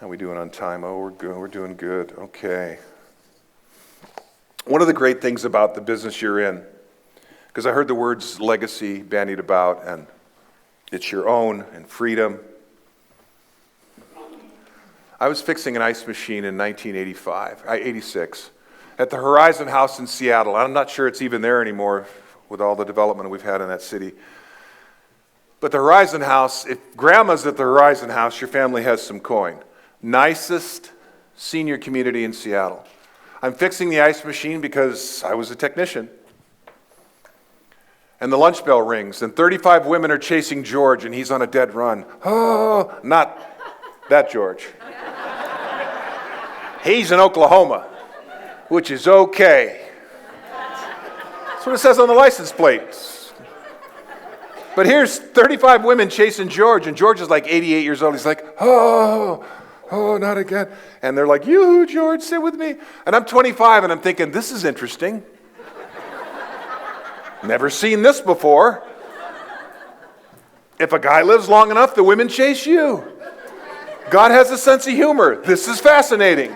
How we doing on time? Oh, we're good. We're doing good. Okay. One of the great things about the business you're in, because I heard the words legacy bandied about, and it's your own, and freedom. I was fixing an ice machine in 86, at the Horizon House in Seattle. I'm not sure it's even there anymore with all the development we've had in that city. But the Horizon House, if grandma's at the Horizon House, your family has some coin. Nicest senior community in Seattle. I'm fixing the ice machine because I was a technician. And the lunch bell rings, and 35 women are chasing George, and he's on a dead run. Oh, not that George. He's in Oklahoma, which is okay. That's what it says on the license plate. But here's 35 women chasing George, and George is like 88 years old. He's like, oh, not again. And they're like, yoo-hoo, George, sit with me. And I'm 25, and I'm thinking, this is interesting. Never seen this before. If a guy lives long enough, the women chase you. God has a sense of humor. This is fascinating.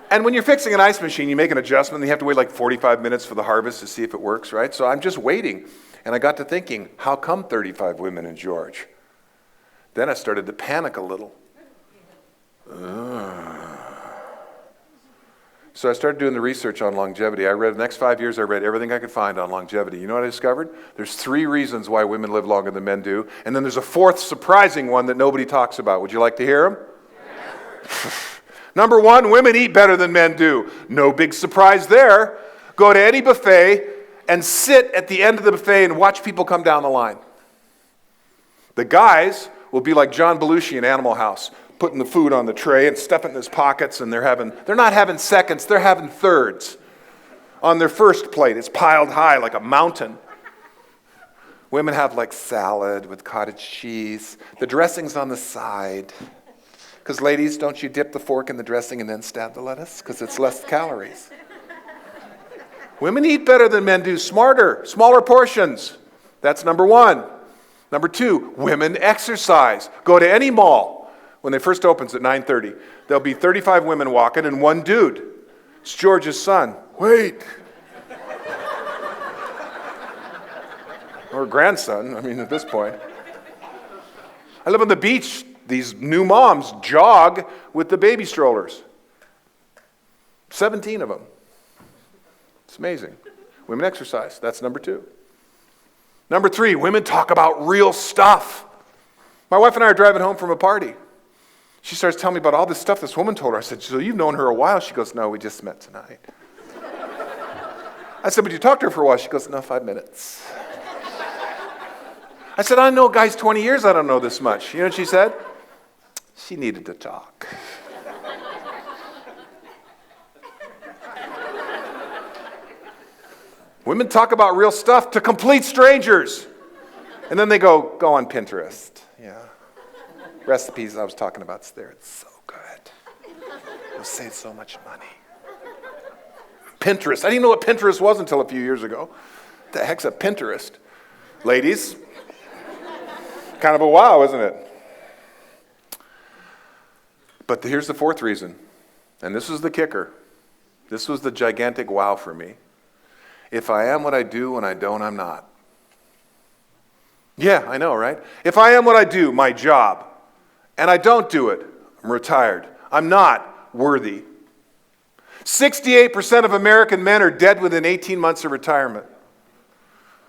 And when you're fixing an ice machine, you make an adjustment, and you have to wait like 45 minutes for the harvest to see if it works, right? So I'm just waiting. And I got to thinking, how come 35 women and George? Then I started to panic a little. So I started doing the research on longevity. The next 5 years, I read everything I could find on longevity. You know what I discovered? There's 3 reasons why women live longer than men do. And then there's a 4th surprising one that nobody talks about. Would you like to hear them? Yeah. Number 1, women eat better than men do. No big surprise there. Go to any buffet and sit at the end of the buffet and watch people come down the line. The guys will be like John Belushi in Animal House, putting the food on the tray and stuffing it in his pockets, and they're not having seconds, they're having thirds. On their first plate, it's piled high like a mountain. Women have like salad with cottage cheese. The dressing's on the side. Because ladies, don't you dip the fork in the dressing and then stab the lettuce? Because it's less calories. Women eat better than men do, smarter, smaller portions. That's number 1. Number 2, women exercise. Go to any mall. When it first opens at 9:30, there'll be 35 women walking and 1 dude. It's George's son. Wait. Or grandson, at this point. I live on the beach. These new moms jog with the baby strollers. 17 of them. It's amazing. Women exercise. That's number 2. Number 3, women talk about real stuff. My wife and I are driving home from a party. She starts telling me about all this stuff this woman told her. I said, so you've known her a while? She goes, no, we just met tonight. I said, but you talked to her for a while? She goes, no, 5 minutes. I said, I know guys 20 years, I don't know this much. You know what she said? She needed to talk. Women talk about real stuff to complete strangers. And then they go on Pinterest. Yeah. Recipes I was talking about there. It's so good. It'll save so much money. Pinterest. I didn't know what Pinterest was until a few years ago. What the heck's a Pinterest? Ladies, kind of a wow, isn't it? But here's the 4th reason, and this is the kicker. This was the gigantic wow for me. If I am what I do, when I don't, I'm not. Yeah, I know, right? If I am what I do, my job, and I don't do it, I'm retired. I'm not worthy. 68% of American men are dead within 18 months of retirement.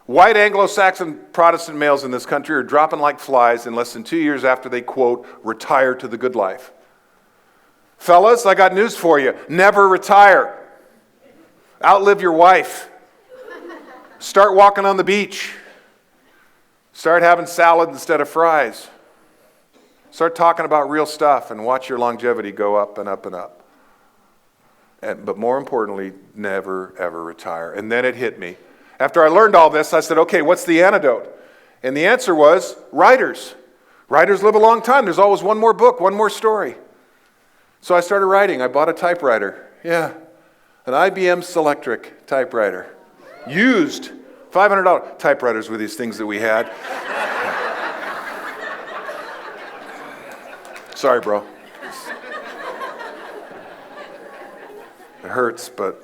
White Anglo-Saxon Protestant males in this country are dropping like flies in less than 2 years after they, quote, retire to the good life. Fellas, I got news for you. Never retire. Outlive your wife. Start walking on the beach. Start having salad instead of fries. Start talking about real stuff and watch your longevity go up and up and up. But more importantly, never, ever retire. And then it hit me. After I learned all this, I said, okay, what's the antidote? And the answer was writers. Writers live a long time. There's always one more book, one more story. So I started writing. I bought a typewriter. Yeah, an IBM Selectric typewriter. Used. $500. Typewriters were these things that we had. Sorry, bro. It hurts, but,